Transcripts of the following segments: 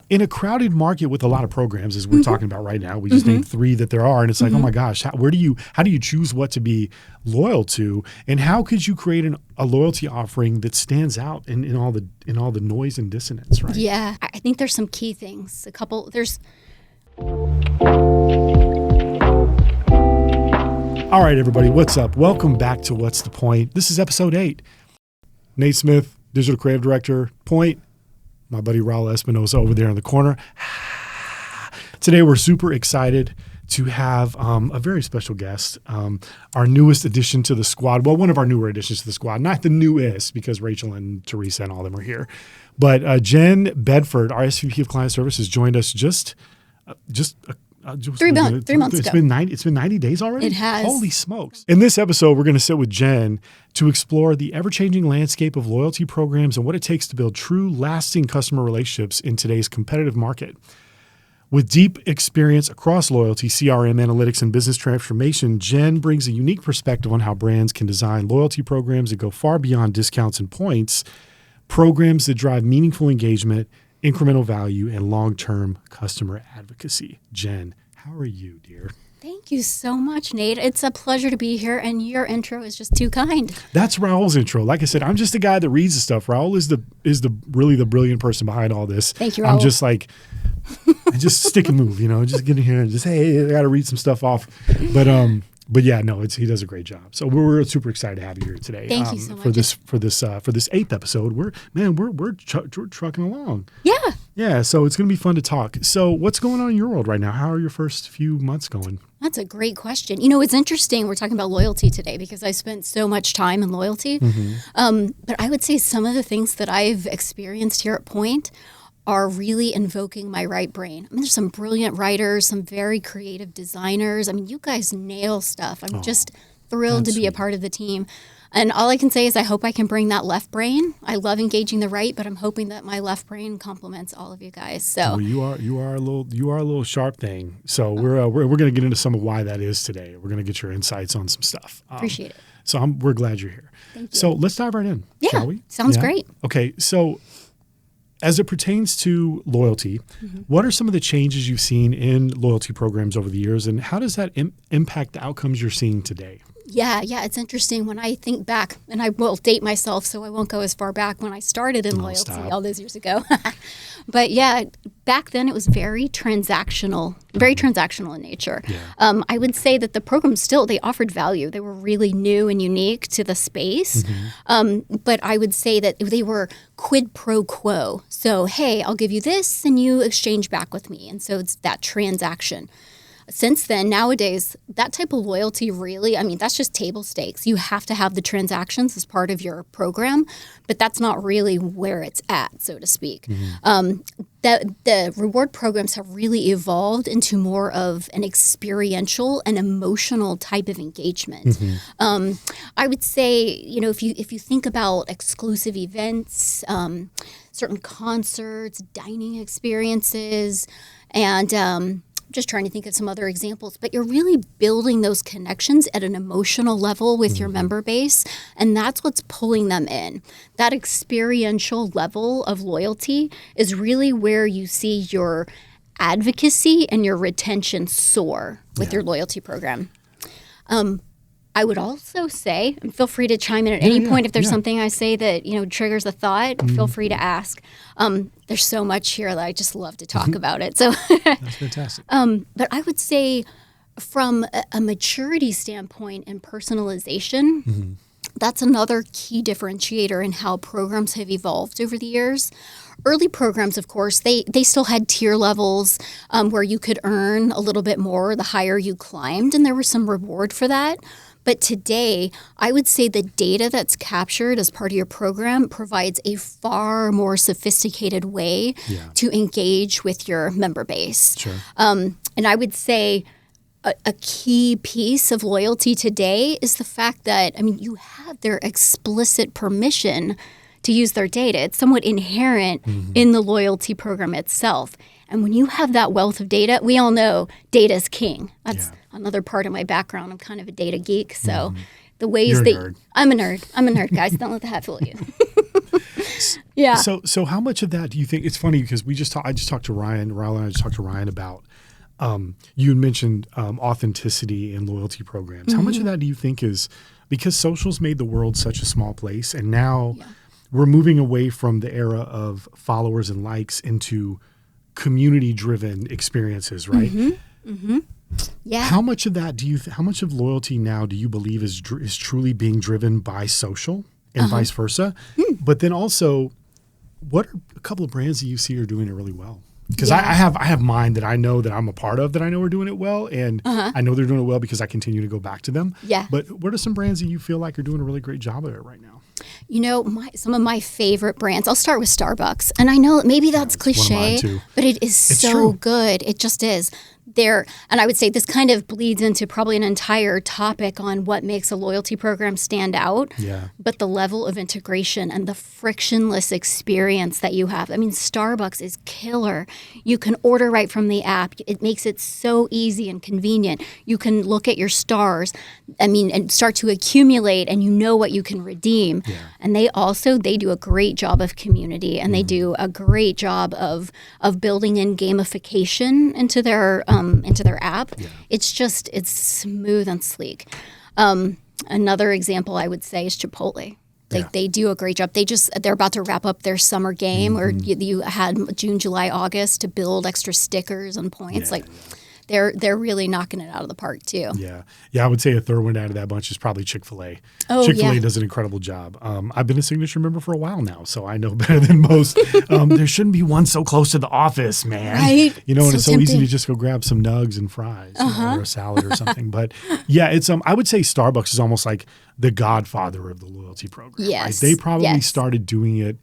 in a crowded market with a lot of programs, as we're talking about right now, we just named 3 that there are, and it's like, oh my gosh, how do you choose what to be loyal to, and how could you create a loyalty offering that stands out in all the noise and dissonance, right? Yeah, I think there's some key things. All right, everybody, what's up? Welcome back to What's the Point? This is episode 8. Nate Smith, Digital Creative Director, Point. My buddy Raul Espinosa over there in the corner. Today, we're super excited to have a very special guest, our newest addition to the squad. Well, one of our newer additions to the squad, not the newest because Rachel and Teresa and all of them are here. But Jen Bedford, our SVP of Client Services, joined us just 3 months ago. It's been 90 days already? It has. Holy smokes. In this episode, we're going to sit with Jen to explore the ever-changing landscape of loyalty programs and what it takes to build true, lasting customer relationships in today's competitive market. With deep experience across loyalty, CRM, analytics, and business transformation, Jen brings a unique perspective on how brands can design loyalty programs that go far beyond discounts and points, programs that drive meaningful engagement, incremental value, and long-term customer advocacy. Jen, how are you, dear? Thank you so much, Nate. It's a pleasure to be here, and your intro is just too kind. That's Raul's intro. Like I said, I'm just the guy that reads the stuff. Raul is the really the brilliant person behind all this. Thank you, Raul. I'm just like, I just stick and move, just get in here and just, hey, I got to read some stuff off. But yeah, no, he does a great job. So we're super excited to have you here today. Thank you so much for this 8th episode. We're trucking along. Yeah. So it's going to be fun to talk. So what's going on in your world right now? How are your first few months going? That's a great question. It's interesting. We're talking about loyalty today because I spent so much time in loyalty. But I would say some of the things that I've experienced here at Point are really invoking my right brain. There's some brilliant writers, some very creative designers. You guys nail stuff. I'm just thrilled to be a part of the team. And all I can say is I hope I can bring that left brain. I love engaging the right, but I'm hoping that my left brain complements all of you guys. So you are a little sharp thing. So we're going to get into some of why that is today. We're going to get your insights on some stuff. Appreciate it. So we're glad you're here. Thank you. So let's dive right in, shall we? Sounds great. Okay, so as it pertains to loyalty, what are some of the changes you've seen in loyalty programs over the years, and how does that impact the outcomes you're seeing today? Yeah, it's interesting when I think back, and I will date myself, so I won't go as far back when I started in loyalty all those years ago. But yeah, back then it was very transactional in nature. Yeah. I would say that the programs they offered value. They were really new and unique to the space. But I would say that they were quid pro quo. So, hey, I'll give you this and you exchange back with me. And so it's that transaction. Since then, nowadays, that type of loyalty really, that's just table stakes. You have to have the transactions as part of your program, but that's not really where it's at, so to speak. The reward programs have really evolved into more of an experiential and emotional type of engagement. I would say, if you think about exclusive events, certain concerts, dining experiences, and just trying to think of some other examples, but you're really building those connections at an emotional level with your member base, and that's what's pulling them in. That experiential level of loyalty is really where you see your advocacy and your retention soar with your loyalty program. I would also say, and feel free to chime in at any point if there's something I say that triggers a thought. Feel free to ask. There's so much here that I just love to talk about it. So that's fantastic. But I would say, from a maturity standpoint and personalization, that's another key differentiator in how programs have evolved over the years. Early programs, of course, they still had tier levels where you could earn a little bit more the higher you climbed, and there was some reward for that. But today, I would say the data that's captured as part of your program provides a far more sophisticated way to engage with your member base. Sure. And I would say a key piece of loyalty today is the fact that, you have their explicit permission to use their data. It's somewhat inherent in the loyalty program itself. And when you have that wealth of data, we all know data is king. That's another part of my background. I'm kind of a data geek. So the ways You're a nerd. I'm a nerd, guys. Don't let the hat fool you. Yeah. So how much of that do you think? It's funny because I just talked to Ryan. Raul and I just talked to Ryan about. You had mentioned authenticity and loyalty programs. How much of that do you think is because social's made the world such a small place, and now we're moving away from the era of followers and likes into community-driven experiences, right? Yeah. How much of that how much of loyalty now do you believe is truly being driven by social and vice versa? But then also, what are a couple of brands that you see are doing it really well? Because I have mine that I know that I'm a part of that I know are doing it well, and I know they're doing it well because I continue to go back to them. Yeah. But what are some brands that you feel like are doing a really great job of it right now? You know, some of my favorite brands, I'll start with Starbucks. And I know maybe that's cliche, but it's so true. good. It just is. And I would say this kind of bleeds into probably an entire topic on what makes a loyalty program stand out. Yeah. But the level of integration and the frictionless experience that you have. I mean, Starbucks is killer. You can order right from the app. It makes it so easy and convenient. You can look at your stars, and start to accumulate, and you know what you can redeem. Yeah. And they do a great job of community, and they do a great job of building in gamification into their app. Yeah. It's smooth and sleek. Another example I would say is Chipotle. They do a great job. They're about to wrap up their summer game, or you had June, July, August to build extra stickers and points. They're really knocking it out of the park too. Yeah. I would say a third one out of that bunch is probably Chick-fil-A. Oh, Chick-fil-A does an incredible job. I've been a Signature member for a while now, so I know better than most. There shouldn't be one so close to the office, man. Right? And it's so tempting. easy to just go grab some nugs and fries or a salad or something. But yeah, it's I would say Starbucks is almost like the godfather of the loyalty program. Yes. Right? They probably started doing it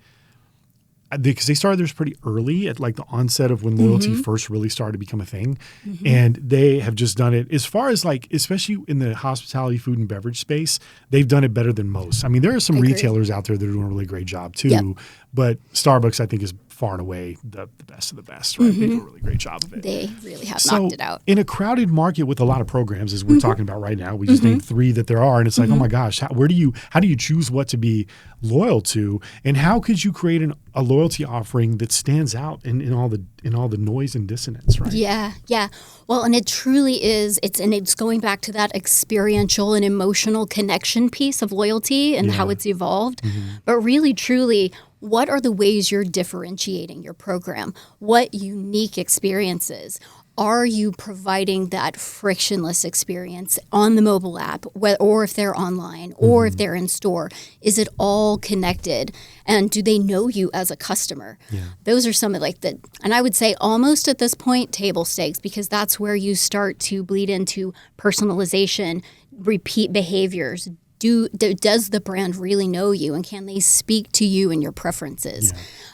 because they started theirs pretty early at like the onset of when loyalty first really started to become a thing. And they have just done it as far as like, especially in the hospitality, food and beverage space, they've done it better than most. I mean, there are some retailers out there that are doing a really great job too, but Starbucks I think is far and away the best of the best, right? They do a really great job of it. They really have knocked it out. In a crowded market with a lot of programs, as we're talking about right now, we just named 3 that there are, and it's like, oh my gosh, how do you choose what to be loyal to, and how could you create a loyalty offering that stands out in all the noise and dissonance, right? Yeah. Well, and it truly is. It's going back to that experiential and emotional connection piece of loyalty and how it's evolved. But really, truly, what are the ways you're differentiating your program? What unique experiences are you providing that frictionless experience on the mobile app, or if they're online, or if they're in store? Is it all connected? And do they know you as a customer? Yeah. Those are some of and I would say almost at this point, table stakes, because that's where you start to bleed into personalization, repeat behaviors. Does the brand really know you, and can they speak to you and your preferences?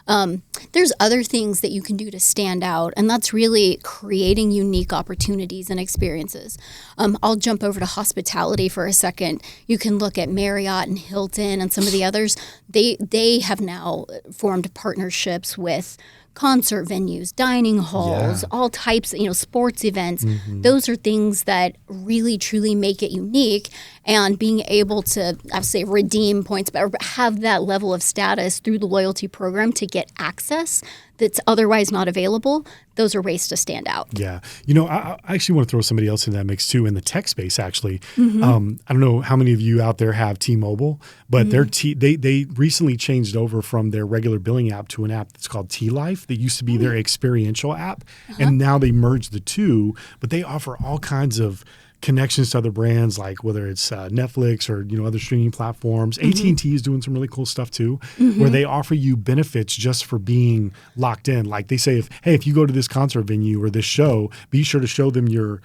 Yeah. There's other things that you can do to stand out, and that's really creating unique opportunities and experiences. I'll jump over to hospitality for a second. You can look at Marriott and Hilton and some of the others. They have now formed partnerships with concert venues, dining halls, all types, sports events. Those are things that really, truly make it unique. And being able to, I'll say, redeem points, but have that level of status through the loyalty program to get access that's otherwise not available, those are ways to stand out. Yeah. I actually want to throw somebody else in that mix too, in the tech space, actually. I don't know how many of you out there have T-Mobile, but they recently changed over from their regular billing app to an app that's called T-Life that used to be their experiential app. And now they merged the two, but they offer all kinds of connections to other brands, like whether it's Netflix or other streaming platforms. AT&T is doing some really cool stuff too, where they offer you benefits just for being locked in. Like they say, if you go to this concert venue or this show, be sure to show them your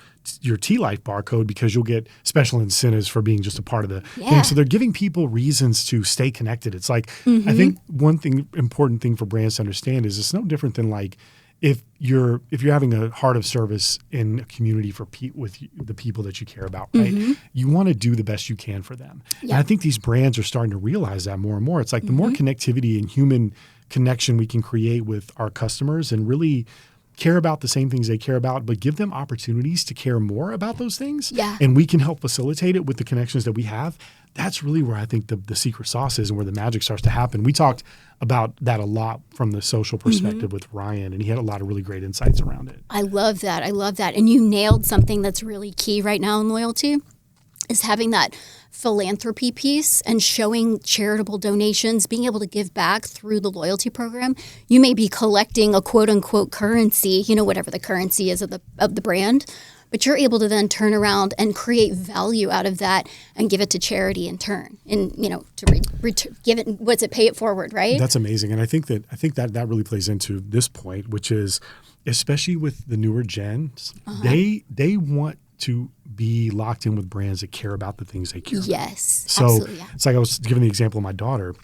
T-Life barcode because you'll get special incentives for being just a part of the thing. So they're giving people reasons to stay connected. It's like I think one important thing for brands to understand is it's no different than like if you're having a heart of service in a community with the people that you care about, right? You want to do the best you can for them. And I think these brands are starting to realize that more and more. It's like the more connectivity and human connection we can create with our customers and really care about the same things they care about, but give them opportunities to care more about those things. Yeah. And we can help facilitate it with the connections that we have. That's really where I think the secret sauce is and where the magic starts to happen. We talked about that a lot from the social perspective with Ryan, and he had a lot of really great insights around it. I love that. And you nailed something that's really key right now in loyalty, is having that philanthropy piece and showing charitable donations, being able to give back through the loyalty program. You may be collecting a quote unquote currency, whatever the currency is of the brand, but you're able to then turn around and create value out of that and give it to charity in turn, and give it, pay it forward, right? That's amazing, and I think that really plays into this point, which is especially with the newer gens, they want to be locked in with brands that care about the things they care about. Yes, so absolutely, yeah. It's like I was giving the example of my daughter.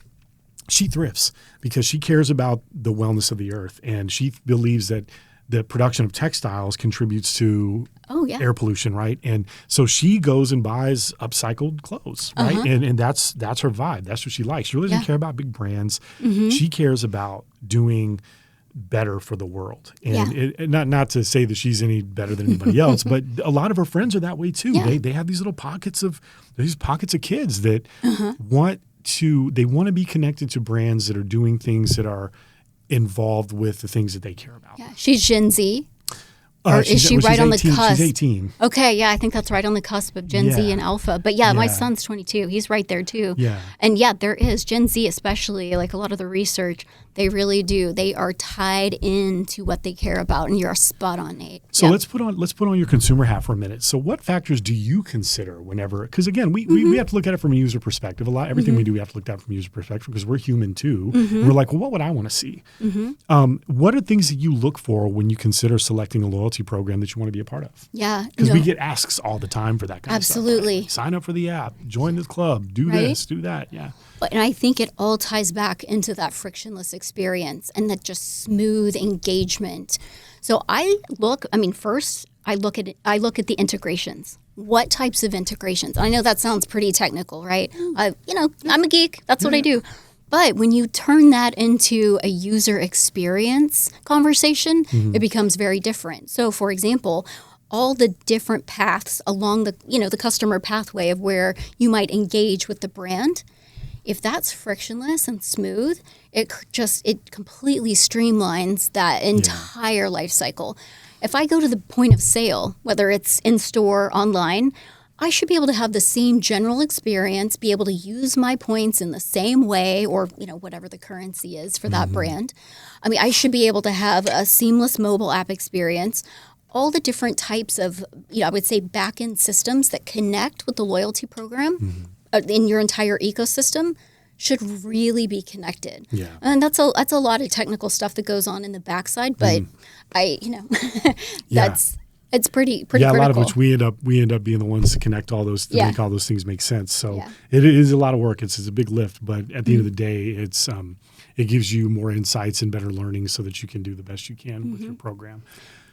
She thrifts because she cares about the wellness of the earth, and she believes that the production of textiles contributes to air pollution, right? And so she goes and buys upcycled clothes, right? And that's her vibe. That's what she likes. She really doesn't care about big brands. She cares about doing better for the world. And not to say that she's any better than anybody else, but a lot of her friends are that way too. Yeah. They have these pockets of kids that want to be connected to brands that are doing things that are involved with the things that they care about. Yeah. She's Gen Z. Or is she right on the cusp? She's 18. Okay, yeah, I think that's right on the cusp of Gen Z and Alpha. But my son's 22. He's right there too. Yeah. And there is Gen Z, especially like a lot of the research, they really do. They are tied into what they care about, and you're spot on, Nate. So let's put on your consumer hat for a minute. So what factors do you consider whenever? Because again, we have to look at it from a user perspective. Everything we do, we have to look at it from a user perspective because we're human too. We're like, well, what would I want to see? What are things that you look for when you consider selecting a loyalty program that you want to be a part of? Yeah, because we get asks all the time for that kind of stuff. Absolutely. Like, sign up for the app, join the club, do this, do that. Yeah. And I think it all ties back into that frictionless experience and that just smooth engagement. So first I look at the integrations. What types of integrations? I know that sounds pretty technical, right? I'm a geek. That's what I do. But when you turn that into a user experience conversation, it becomes very different. So, for example, all the different paths along the customer pathway of where you might engage with the brand, if that's frictionless and smooth, it completely streamlines that entire life cycle. If I go to the point of sale, whether it's in store, online, I should be able to have the same general experience, be able to use my points in the same way, or whatever the currency is for that brand. I should be able to have a seamless mobile app experience. All the different types of, I would say, back-end systems that connect with the loyalty program in your entire ecosystem should really be connected. Yeah. And that's a lot of technical stuff that goes on in the backside, but it's pretty critical. A lot of which we end up being the ones to connect all those to make all those things make sense. So it is a lot of work. It's a big lift, but at the end of the day, it's it gives you more insights and better learning so that you can do the best you can with your program.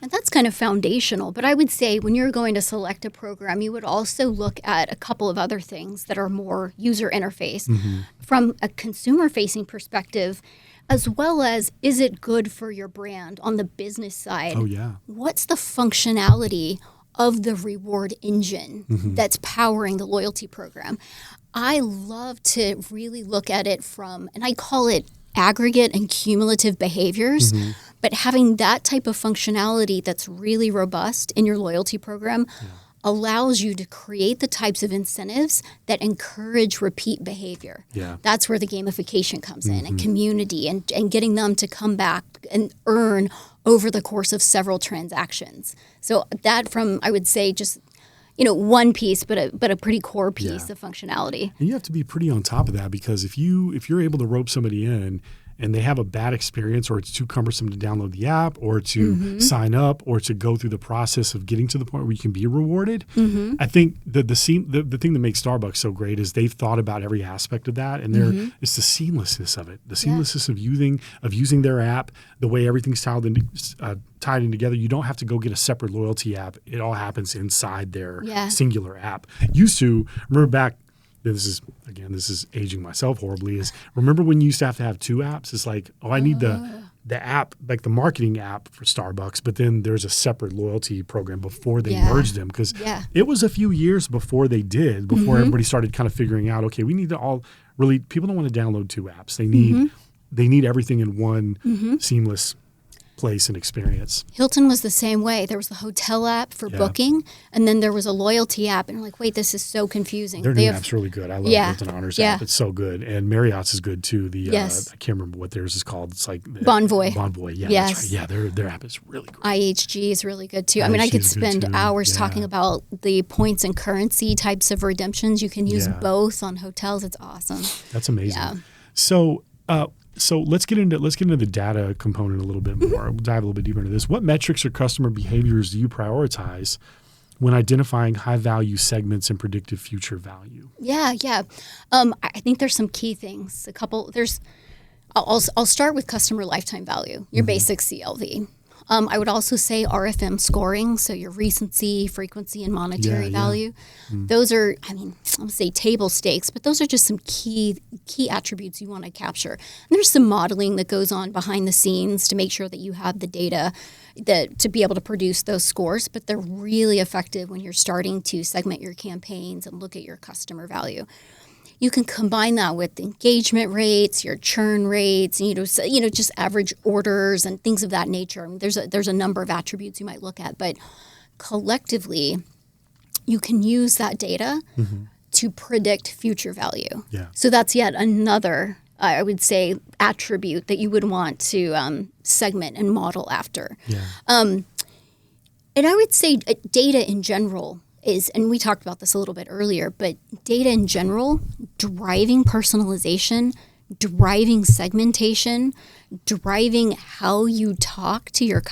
And that's kind of foundational. But I would say when you're going to select a program, you would also look at a couple of other things that are more user interface from a consumer-facing perspective, as well as, is it good for your brand on the business side? Oh, yeah. What's the functionality of the reward engine that's powering the loyalty program? I love to really look at it from, and I call it aggregate and cumulative behaviors, but having that type of functionality that's really robust in your loyalty program allows you to create the types of incentives that encourage repeat behavior. Yeah. That's where the gamification comes in, and community, and getting them to come back and earn over the course of several transactions. So that from, I would say, just one piece, but a pretty core piece of functionality. And you have to be pretty on top of that, because if you're able to rope somebody in and they have a bad experience, or it's too cumbersome to download the app, or to sign up, or to go through the process of getting to the point where you can be rewarded, I think the thing that makes Starbucks so great is they've thought about every aspect of that, and it's the seamlessness of it, the seamlessness of using their app, the way everything's tied in together. You don't have to go get a separate loyalty app. It all happens inside their singular app. Used to, remember back, this is aging myself horribly, is remember when you used to have two apps? It's like, I need the the app, like the marketing app for Starbucks, but then there's a separate loyalty program before they Yeah. merged them, because it was a few years before they did, before everybody started kind of figuring out, okay, we need to all really, people don't want to download two apps. They need everything in one seamless place and experience. Hilton was the same way. There was the hotel app for booking, and then there was a loyalty app. And I'm like, wait, this is so confusing. Their new app's really good. I love Hilton Honors app. It's so good. And Marriott's is good too. I can't remember what theirs is called. It's like Bonvoy. Bonvoy, yeah. Yes. That's right. Yeah, their app is really great. IHG is really good too. I mean, I could spend hours talking about the points and currency types of redemptions. You can use both on hotels. It's awesome. That's amazing. Yeah. So let's get into the data component a little bit more. We'll dive a little bit deeper into this. What metrics or customer behaviors do you prioritize when identifying high value segments and predictive future value? Yeah. I think there's some key things. I'll start with customer lifetime value, your basic CLV. I would also say RFM scoring, so your recency, frequency, and monetary value. Those are, I would say table stakes, but those are just some key attributes you want to capture. And there's some modeling that goes on behind the scenes to make sure that you have the data to be able to produce those scores, but they're really effective when you're starting to segment your campaigns and look at your customer value. You can combine that with engagement rates, your churn rates, just average orders and things of that nature. I mean, there's a number of attributes you might look at, but collectively, you can use that data to predict future value. Yeah. So that's yet another, I would say, attribute that you would want to segment and model after. Yeah. And I would say data in general is, and we talked about this a little bit earlier, but data in general, driving personalization, driving segmentation, driving how you talk to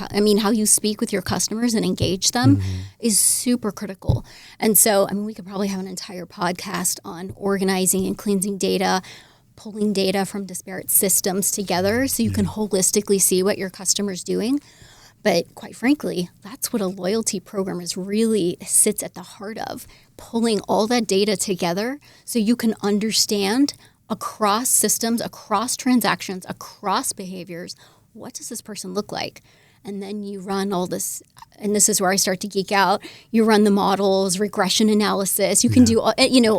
how you speak with your customers and engage them is super critical. And so, we could probably have an entire podcast on organizing and cleansing data, pulling data from disparate systems together so you can holistically see what your customer's doing. But quite frankly, that's what a loyalty program really sits at the heart of, pulling all that data together so you can understand across systems, across transactions, across behaviors, what does this person look like? And then you run all this, and this is where I start to geek out. You run the models, regression analysis. You can do,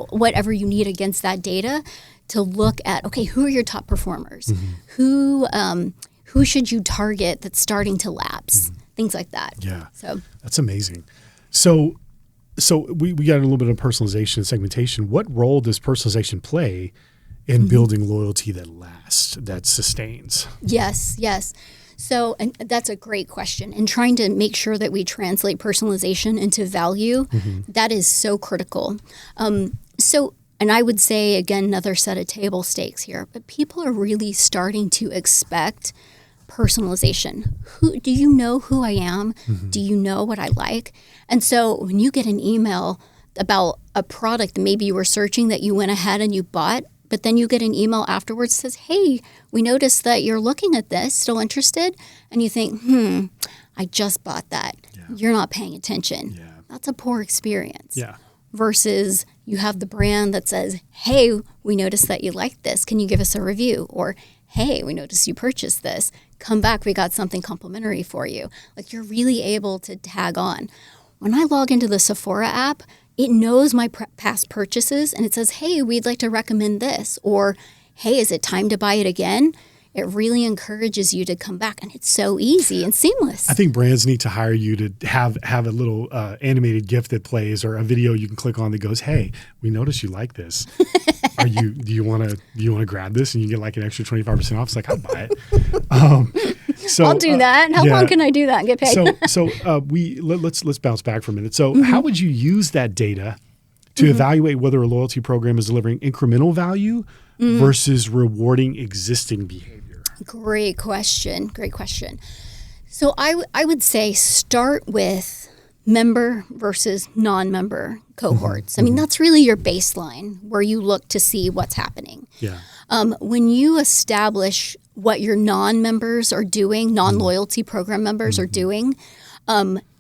whatever you need against that data to look at, okay, who are your top performers? Who should you target that's starting to lapse? Things like that. Yeah. So that's amazing. So we got a little bit of personalization and segmentation. What role does personalization play in building loyalty that lasts, that sustains? Yes. So, and that's a great question. And trying to make sure that we translate personalization into value, that is so critical. And I would say, again, another set of table stakes here, but people are really starting to expect personalization. Do you know who I am? Do you know what I like? And so when you get an email about a product that maybe you were searching that you went ahead and you bought, but then you get an email afterwards that says, hey, we noticed that you're looking at this, still interested? And you think, I just bought that. Yeah. You're not paying attention. Yeah. That's a poor experience. Yeah. Versus you have the brand that says, hey, we noticed that you like this. Can you give us a review? Or, hey, we noticed you purchased this. Come back, we got something complimentary for you. Like, you're really able to tag on. When I log into the Sephora app, it knows my past purchases and it says, hey, we'd like to recommend this. Or, hey, is it time to buy it again? It really encourages you to come back, and it's so easy and seamless. I think brands need to hire you to have a little animated GIF that plays, or a video you can click on that goes, "Hey, we noticed you like this. Do you want to grab this?" And you get like an extra 25% off. It's like, I'll buy it. So I'll do that. How long can I do that and get paid? Let's bounce back for a minute. So how would you use that data to evaluate whether a loyalty program is delivering incremental value versus rewarding existing behavior? Great question. So I would say start with member versus non-member cohorts. I mean, that's really your baseline where you look to see what's happening. Yeah. When you establish what your non-members are doing, non-loyalty program members are doing,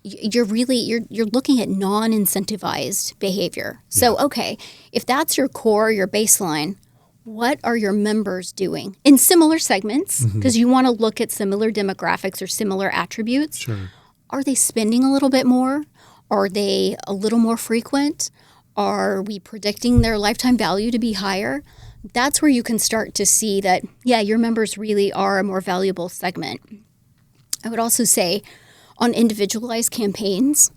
you're looking at non-incentivized behavior. So, okay, if that's your core, your baseline, what are your members doing in similar segments? Because you want to look at similar demographics or similar attributes. Sure. Are they spending a little bit more? Are they a little more frequent? Are we predicting their lifetime value to be higher? That's where you can start to see that, yeah, your members really are a more valuable segment. I would also say on individualized campaigns,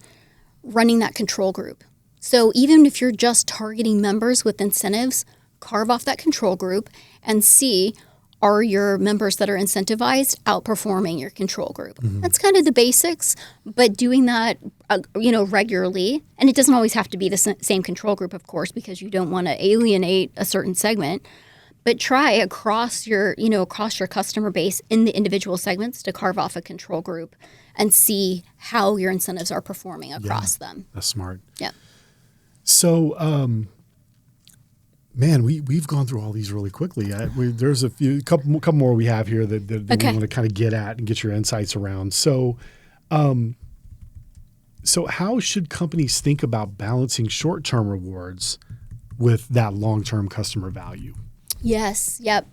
running that control group. So even if you're just targeting members with incentives, carve off that control group and see, are your members that are incentivized outperforming your control group? That's kind of the basics, but doing that, regularly, and it doesn't always have to be the same control group, of course, because you don't want to alienate a certain segment, but try across your customer base in the individual segments to carve off a control group and see how your incentives are performing across them. That's smart. Yeah. So, man, we've gone through all these really quickly. There's a couple more we have here that we want to kind of get at and get your insights around. So, how should companies think about balancing short-term rewards with that long-term customer value? Yes. Yep.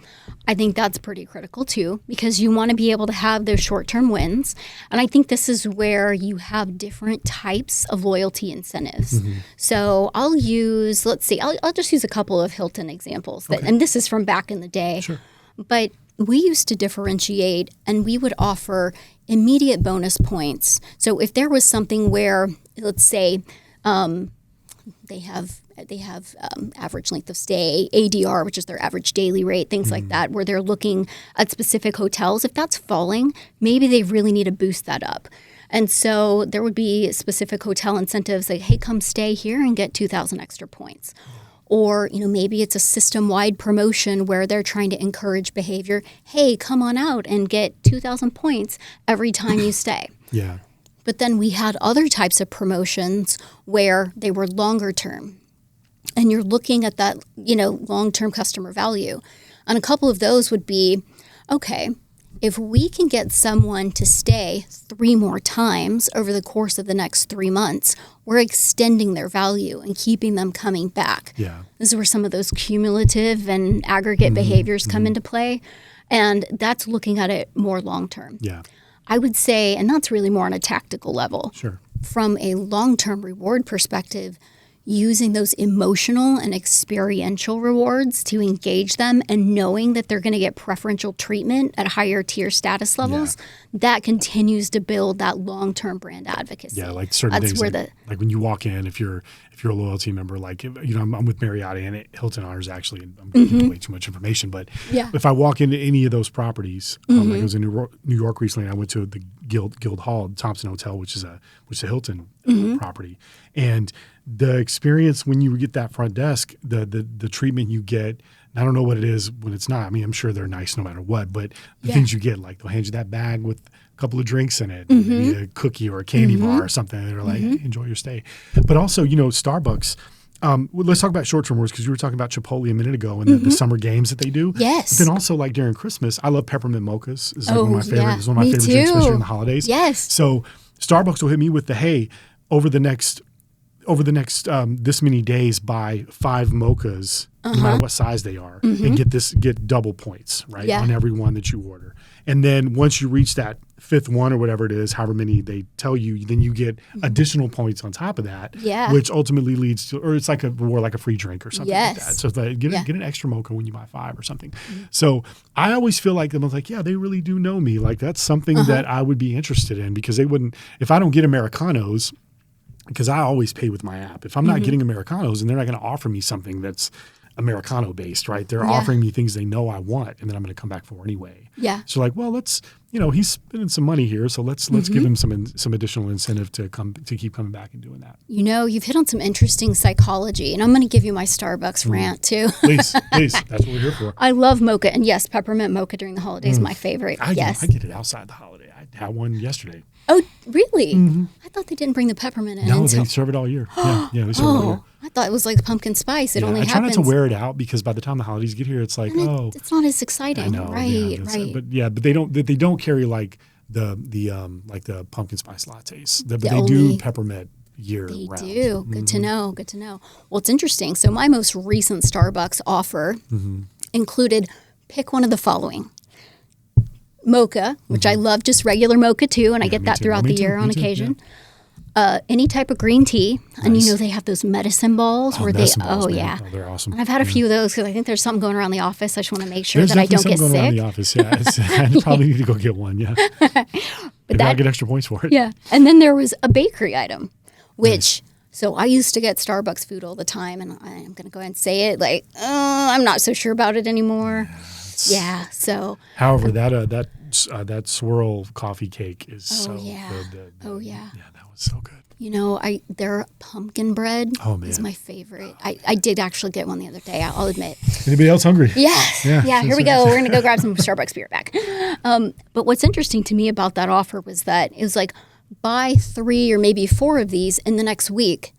I think that's pretty critical too, because you want to be able to have those short-term wins. And I think this is where you have different types of loyalty incentives. So I'll just use a couple of Hilton examples and this is from back in the day. Sure. But we used to differentiate and we would offer immediate bonus points. So if there was something where, let's say, they have average length of stay, ADR, which is their average daily rate, things like that, where they're looking at specific hotels. If that's falling, maybe they really need to boost that up. And so there would be specific hotel incentives like, hey, come stay here and get 2,000 extra points. Or, maybe it's a system-wide promotion where they're trying to encourage behavior. Hey, come on out and get 2,000 points every time you stay. Yeah. But then we had other types of promotions where they were longer term. And you're looking at that, long-term customer value. And a couple of those would be, okay, if we can get someone to stay 3 more times over the course of the next 3 months, we're extending their value and keeping them coming back. Yeah. This is where some of those cumulative and aggregate behaviors come into play. And that's looking at it more long-term. Yeah. I would say, and that's really more on a tactical level. Sure. From a long-term reward perspective, using those emotional and experiential rewards to engage them and knowing that they're going to get preferential treatment at higher tier status levels, that continues to build that long-term brand advocacy. Yeah, like certain things, like when you walk in, if you're a loyalty member, like, I'm with Marriott and Hilton Honors actually, and I'm giving way too much information, but if I walk into any of those properties, like I was in New York recently, and I went to the Guild Hall, Thompson Hotel, which is a Hilton property, and the experience when you get that front desk, the treatment you get, I don't know what it is when it's not. I mean, I'm sure they're nice no matter what, but the things you get, like they'll hand you that bag with a couple of drinks in it, maybe a cookie or a candy bar or something, and they're like, hey, enjoy your stay. But also, Starbucks. Let's talk about short-term rewards, because you were talking about Chipotle a minute ago and the summer games that they do. Yes. But then also, like during Christmas, I love peppermint mochas. It's like one of my favorite. It's one of my favorite too. drinks, especially during the holidays. Yes. So Starbucks will hit me with the, hey, over the next this many days, buy 5 mochas, no matter what size they are, and get double points, right, on every one that you order. And then once you reach that 5th one or whatever it is, however many they tell you, then you get additional points on top of that, which ultimately leads to, or it's like a reward, like a free drink or something like that. So it's like, get an extra mocha when you buy 5 or something. So I always feel like them. I was like, yeah, they really do know me. Like that's something that I would be interested in, because they wouldn't, if I don't get Americanos, because I always pay with my app. If I'm not getting Americanos, and they're not going to offer me something that's Americano based, right? They're offering me things they know I want, and then I'm going to come back for anyway. Yeah. So like, well, let's, he's spending some money here, so let's give him some additional incentive to keep coming back and doing that. You've hit on some interesting psychology, and I'm going to give you my Starbucks rant too. Please, that's what we're here for. I love mocha, and yes, peppermint mocha during the holidays is my favorite. I get it outside the holiday. I had one yesterday. Oh, really? I thought they didn't bring the peppermint in. No, they serve it all year. Yeah, they serve it all year. I thought it was like pumpkin spice. It only happens. I try not to wear it out, because by the time the holidays get here, it's like, it's not as exciting. I know, right. But they don't carry like the pumpkin spice lattes. But they do peppermint year round. They do. Good to know. Well, it's interesting. So my most recent Starbucks offer included pick one of the following. Mocha, which I love just regular mocha too, and I get that too. throughout Me the too. year Me on too. occasion. Yeah. Any type of green tea, and Nice. they have those medicine balls where medicine balls, man. yeah. Oh, they're awesome. And I've had a few of those because I think there's something going around the office. I just want to make sure There's that I don't definitely get something going around sick. the office. Yeah, I probably need to go get one. Yeah, maybe I'll get extra points for it. Yeah. And then there was a bakery item, which, so I used to get Starbucks food all the time. And I'm going to go ahead and say it like, I'm not so sure about it anymore. Yeah. So, However, that swirl coffee cake is so good. yeah. Yeah, that was so good. Their pumpkin bread is my favorite. I did actually get one the other day, I'll admit. Anybody else hungry? Yes. Yeah, here we go. We're going to go grab some Starbucks beer back. But what's interesting to me about that offer was that it was like, buy 3 or maybe 4 of these in the next week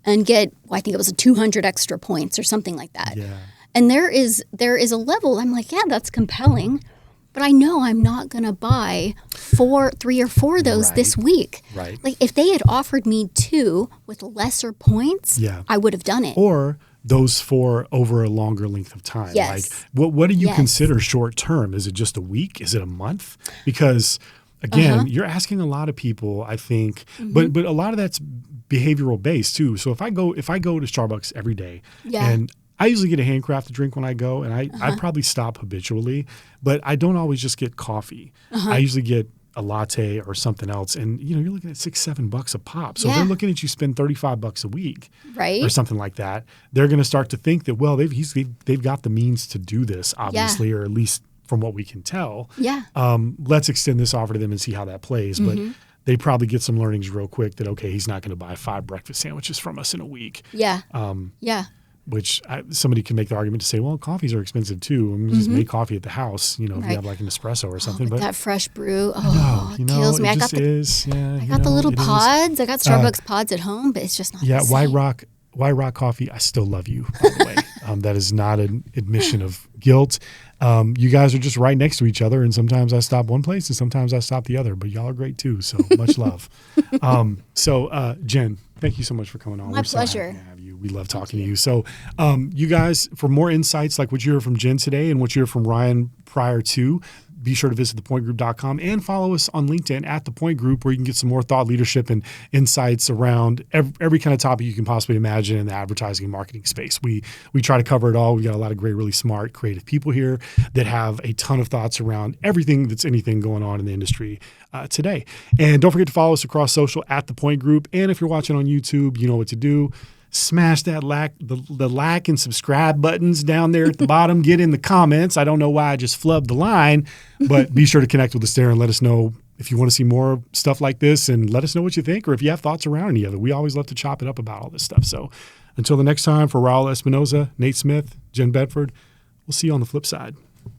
and get, I think it was 200 extra points or something like that. Yeah. And there is a level, I'm like, yeah, that's compelling. But I know I'm not going to buy 3 or 4 of those this week. Right. Like if they had offered me 2 with lesser points, I would have done it. Or those 4 over a longer length of time. Yes. Like what do you consider short term? Is it just a week? Is it a month? Because again, you're asking a lot of people, I think, but a lot of that's behavioral based too. So if I go to Starbucks every day and I usually get a handcrafted drink when I go, and I probably stop habitually, but I don't always just get coffee. I usually get a latte or something else, and you're looking at $6-7 a pop. So if they're looking at you spend $35 a week, right, or something like that, they're going to start to think that they've got the means to do this, obviously, or at least from what we can tell. Yeah. Let's extend this offer to them and see how that plays, but. They probably get some learnings real quick that, okay, he's not going to buy 5 breakfast sandwiches from us in a week. Yeah. Which somebody can make the argument to say, well, coffees are expensive too. I'm just make coffee at the house, if you have like an espresso or something. But that fresh brew, it kills me. It I got the little pods. I got Starbucks pods at home, but it's just not the same. White Rock Coffee, I still love you, by the way. That is not an admission of guilt. You guys are just right next to each other, and sometimes I stop one place and sometimes I stop the other, but y'all are great too, so much love. Jen, thank you so much for coming on. My pleasure. So happy to have you. We love talking to you. So you guys, for more insights like what you heard from Jen today and what you heard from Ryan prior to, be sure to visit thepointgroup.com and follow us on LinkedIn at The Point Group, where you can get some more thought leadership and insights around every kind of topic you can possibly imagine in the advertising and marketing space. We try to cover it all. We got a lot of great, really smart, creative people here that have a ton of thoughts around everything that's anything going on in the industry today. And don't forget to follow us across social at The Point Group. And if you're watching on YouTube, you know what to do. Smash that the like and subscribe buttons down there at the bottom. Get in the comments. I don't know why I just flubbed the line, but be sure to connect with us there and let us know if you want to see more stuff like this, and let us know what you think, or if you have thoughts around any of it. We always love to chop it up about all this stuff. So until the next time, for Raul Espinoza, Nate Smith, Jen Bedford, we'll see you on the flip side.